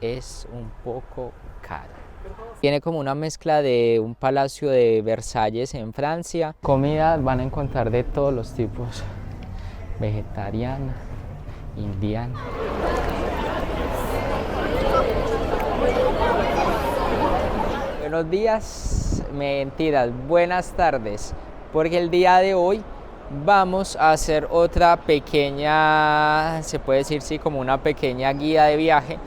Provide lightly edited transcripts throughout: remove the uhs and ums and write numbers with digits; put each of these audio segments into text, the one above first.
es un poco caro. Tiene como una mezcla de un palacio de Versalles en Francia. Comida van a encontrar de todos los tipos, vegetariana, indiana. Buenos días, mentiras, buenas tardes, porque el día de hoy vamos a hacer otra pequeña, se puede decir sí, como una pequeña guía de viaje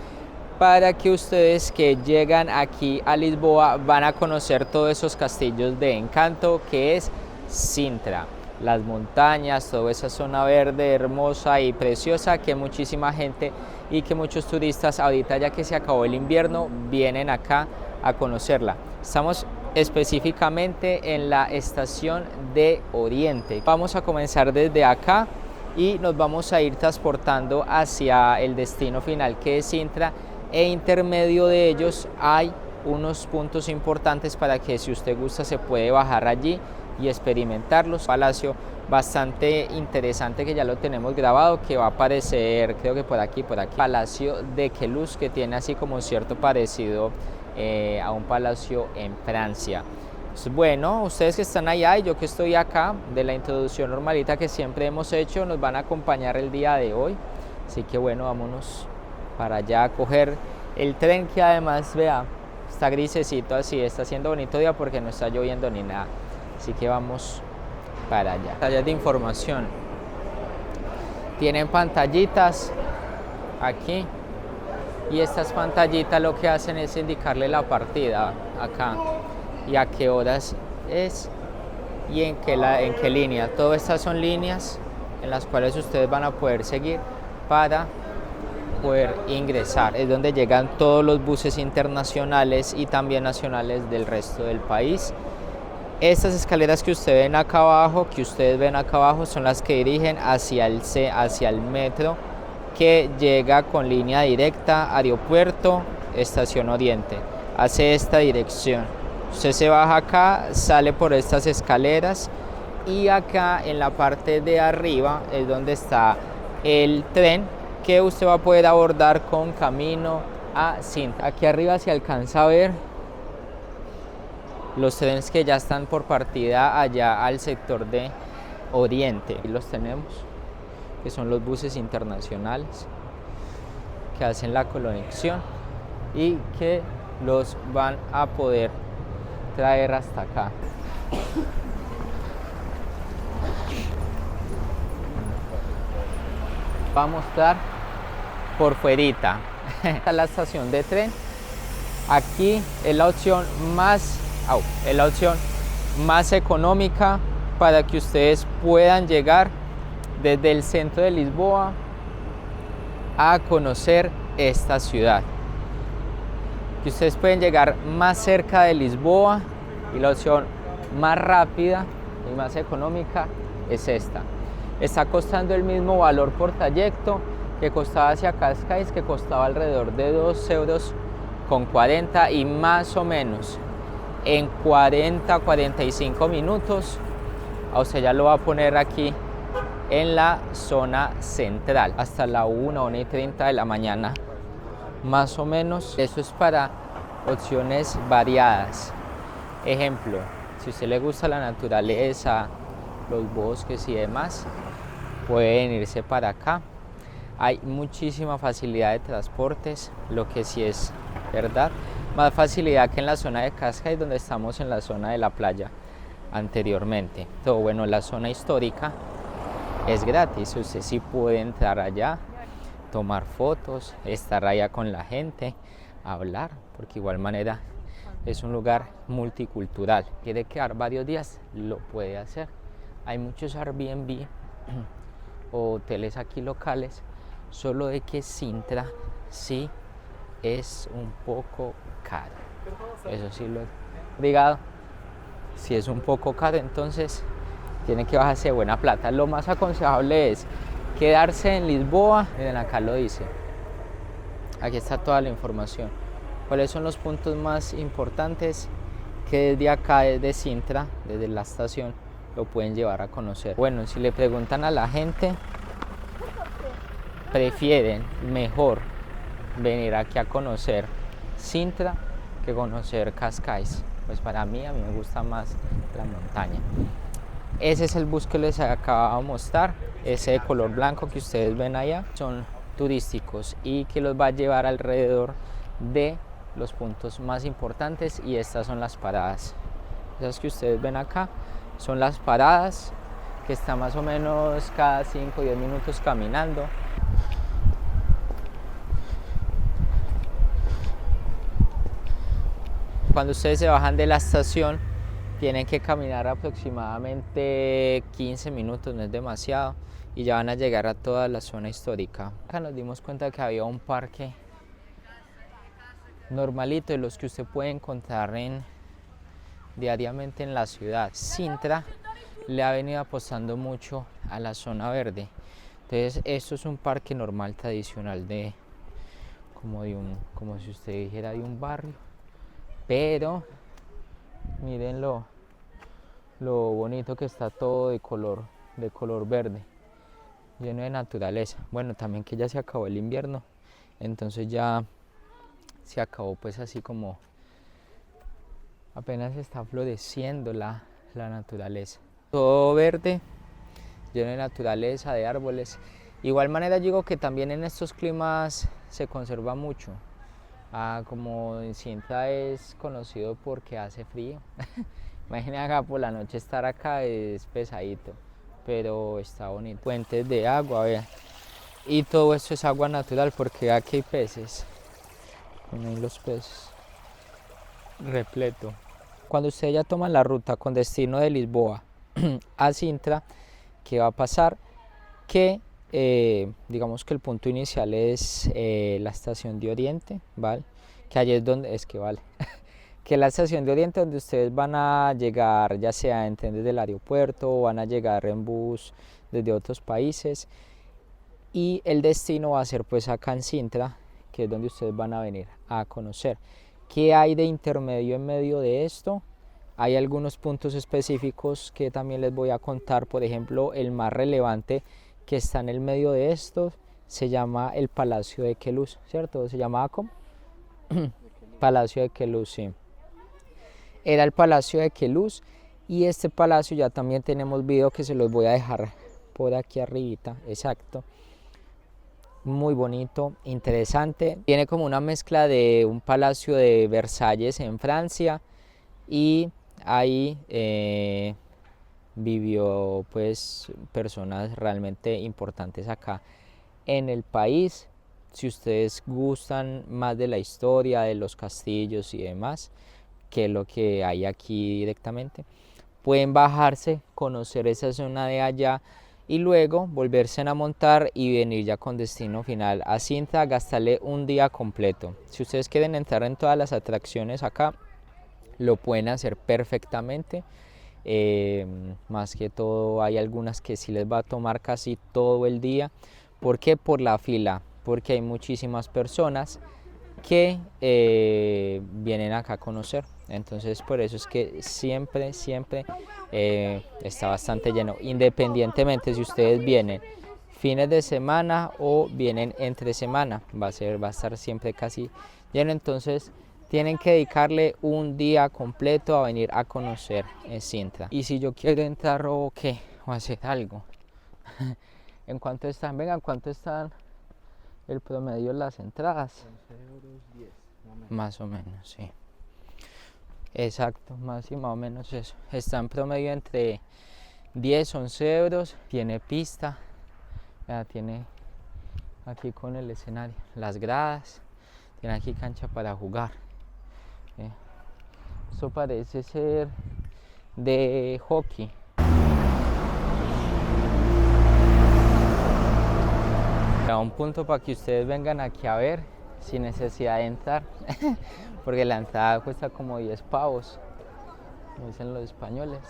para que ustedes que llegan aquí a Lisboa van a conocer todos esos castillos de encanto que es Sintra, las montañas, toda esa zona verde hermosa y preciosa que muchísima gente y que muchos turistas ahorita ya que se acabó el invierno vienen acá a conocerla. Estamos específicamente en la estación de Oriente. Vamos a comenzar desde acá y nos vamos a ir transportando hacia el destino final que es Sintra, e intermedio de ellos hay unos puntos importantes para que si usted gusta se puede bajar allí y experimentarlos. Palacio bastante interesante que ya lo tenemos grabado, que va a aparecer creo que por aquí. Palacio de Queluz, que tiene así como cierto parecido a un palacio en Francia. Pues bueno, ustedes que están allá y yo que estoy acá, de la introducción normalita que siempre hemos hecho, nos van a acompañar el día de hoy. Así que bueno, vámonos para allá a coger el tren, que además, vea, está grisecito así, está haciendo bonito día porque no está lloviendo ni nada. Así que vamos para allá. Pantallas de información. Tienen pantallitas aquí. Y estas pantallitas lo que hacen es indicarle la partida acá y a qué horas es y en qué línea. Todas estas son líneas en las cuales ustedes van a poder seguir para poder ingresar. Es donde llegan todos los buses internacionales y también nacionales del resto del país. Estas escaleras que ustedes ven acá abajo, son las que dirigen hacia el metro, que llega con línea directa, aeropuerto, estación Oriente. Hace esta dirección. Usted se baja acá, sale por estas escaleras y acá en la parte de arriba es donde está el tren que usted va a poder abordar con camino a Sintra. Aquí arriba se alcanza a ver los trenes que ya están por partida allá al sector de Oriente. Aquí los tenemos, que son los buses internacionales que hacen la conexión y que los van a poder traer hasta acá. Va a mostrar por fuerita. Esta es la estación de tren. Aquí es la opción más económica para que ustedes puedan llegar desde el centro de Lisboa a conocer esta ciudad. Que ustedes pueden llegar más cerca de Lisboa y la opción más rápida y más económica es esta. Está costando el mismo valor por trayecto que costaba hacia Cascais, que costaba alrededor de 2,40 € y más o menos en 40-45 minutos a usted ya lo va a poner aquí en la zona central hasta la 1:30 de la mañana más o menos. Eso es para opciones variadas. Ejemplo, si a usted le gusta la naturaleza, los bosques y demás, pueden irse para acá. Hay muchísima facilidad de transportes, lo que sí es verdad, más facilidad que en la zona de Cascais, donde estamos en la zona de la playa anteriormente. Todo bueno, la zona histórica es gratis, usted sí puede entrar allá, tomar fotos, estar allá con la gente, hablar, porque igual manera es un lugar multicultural. Quiere quedar varios días, lo puede hacer. Hay muchos Airbnb o hoteles aquí locales, solo de que Sintra sí es un poco caro. Eso sí lo he obligado. Si es un poco caro, entonces tiene que bajarse de buena plata. Lo más aconsejable es quedarse en Lisboa. Miren, acá lo dice. Aquí está toda la información. ¿Cuáles son los puntos más importantes que desde acá, desde Sintra, desde la estación, lo pueden llevar a conocer? Bueno, si le preguntan a la gente, prefieren mejor venir aquí a conocer Sintra que conocer Cascais. Pues para mí, a mí me gusta más la montaña. Ese es el bus que les acabo de mostrar, ese de color blanco que ustedes ven allá, son turísticos y que los va a llevar alrededor de los puntos más importantes, y estas son las paradas. Esas que ustedes ven acá son las paradas, que están más o menos cada 5 o 10 minutos caminando. Cuando ustedes se bajan de la estación, tienen que caminar aproximadamente 15 minutos, no es demasiado, y ya van a llegar a toda la zona histórica. Acá nos dimos cuenta que había un parque normalito de los que usted puede encontrar diariamente en la ciudad. Sintra le ha venido apostando mucho a la zona verde. Entonces esto es un parque normal tradicional como si usted dijera de un barrio. Pero miren lo bonito que está todo de color verde, lleno de naturaleza. Bueno, también que ya se acabó el invierno, entonces ya se acabó, pues así como apenas está floreciendo la naturaleza. Todo verde, lleno de naturaleza, de árboles. Igual manera digo que también en estos climas se conserva mucho. Como Sintra es conocido porque hace frío. Imaginen acá por la noche estar acá, es pesadito, pero está bonito. Fuentes de agua, vean. Y todo esto es agua natural porque aquí hay peces. Ahí los peces. Repleto. Cuando ustedes ya toman la ruta con destino de Lisboa a Sintra, ¿qué va a pasar? Que digamos que el punto inicial es la estación de Oriente, ¿vale? Que allí es donde, que la estación de Oriente donde ustedes van a llegar, ya sea en tren desde el aeropuerto o van a llegar en bus desde otros países, y el destino va a ser pues acá en Sintra, que es donde ustedes van a venir a conocer. ¿Qué hay de intermedio en medio de esto? Hay algunos puntos específicos que también les voy a contar. Por ejemplo, el más relevante que está en el medio de esto se llama el Palacio de Queluz, ¿cierto? ¿Se llamaba cómo? Palacio de Queluz, sí. Era el Palacio de Queluz, y este palacio ya también tenemos video que se los voy a dejar por aquí arribita, exacto. Muy bonito, interesante. Tiene como una mezcla de un palacio de Versalles en Francia, y ahí vivió pues personas realmente importantes acá en el país. Si ustedes gustan más de la historia, de los castillos y demás, que es lo que hay aquí directamente, pueden bajarse, conocer esa zona de allá y luego volverse a montar y venir ya con destino final a Sintra, gastarle un día completo. Si ustedes quieren entrar en todas las atracciones acá, lo pueden hacer perfectamente. Más que todo hay algunas que sí les va a tomar casi todo el día. ¿Por qué? Por la fila, porque hay muchísimas personas que vienen acá a conocer. Entonces por eso es que siempre está bastante lleno, independientemente si ustedes vienen fines de semana o vienen entre semana, va a estar siempre casi lleno. Entonces tienen que dedicarle un día completo a venir a conocer Sintra. Y si yo quiero entrar o qué, o hacer algo, ¿en cuánto están? Vengan, ¿cuánto están el promedio de las entradas? 11,10 €, más o menos, sí. Exacto, más o menos eso. Está en promedio entre 10, 11 euros. Tiene pista, ya tiene aquí con el escenario, las gradas, tiene aquí cancha para jugar. Esto parece ser de hockey. Un punto para que ustedes vengan aquí a ver sin necesidad de entrar, porque la entrada cuesta como 10 pavos, dicen los españoles.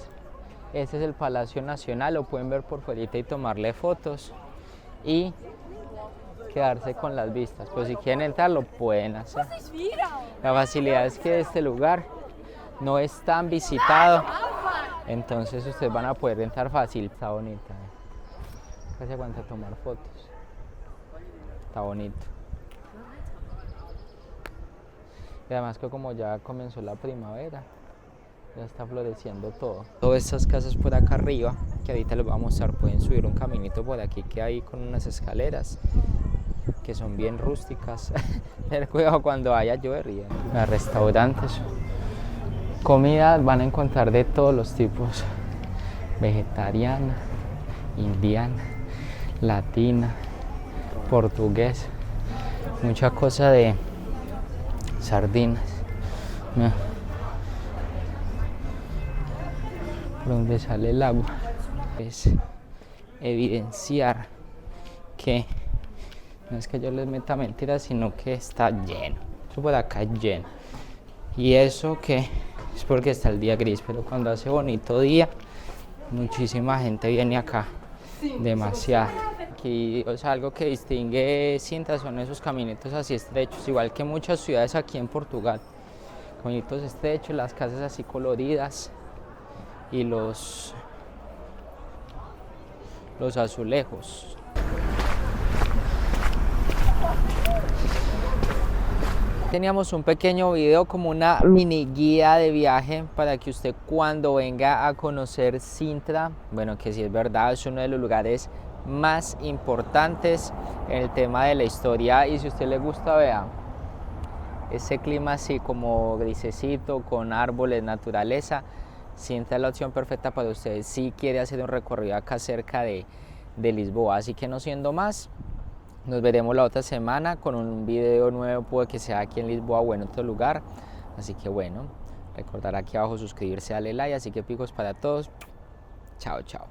Este es el Palacio Nacional, lo pueden ver por fuera y tomarle fotos y quedarse con las vistas. Pues si quieren entrar lo pueden hacer. La facilidad es que este lugar no es tan visitado, entonces ustedes van a poder entrar fácil. Está bonita, casi aguanta tomar fotos. Está bonito. Y además que como ya comenzó la primavera, ya está floreciendo todo. Todas estas casas por acá arriba, que ahorita les voy a mostrar, pueden subir un caminito por aquí que hay con unas escaleras que son bien rústicas. Tener cuidado cuando vaya a llover. Los restaurantes, comida van a encontrar de todos los tipos: vegetariana, indiana, latina, portugués, mucha cosa de sardinas. Mira, por donde sale el agua es evidenciar que no es que yo les meta mentiras, sino que está lleno. Eso por acá es lleno. Y eso que es porque está el día gris, pero cuando hace bonito día, muchísima gente viene acá. Demasiado. Aquí, o sea, algo que distingue Sintra son esos caminitos así estrechos, igual que muchas ciudades aquí en Portugal. Caminitos estrechos, las casas así coloridas y los azulejos. Teníamos un pequeño video como una mini guía de viaje para que usted cuando venga a conocer Sintra, bueno, que sí es verdad, es uno de los lugares más importantes en el tema de la historia, y si a usted le gusta, vea, ese clima así como grisecito, con árboles, naturaleza, Sintra es la opción perfecta para usted si quiere hacer un recorrido acá cerca de Lisboa. Así que no siendo más, nos veremos la otra semana con un video nuevo, puede que sea aquí en Lisboa o en otro lugar. Así que bueno, recordar aquí abajo suscribirse, darle like. Así que picos para todos. Chao, chao.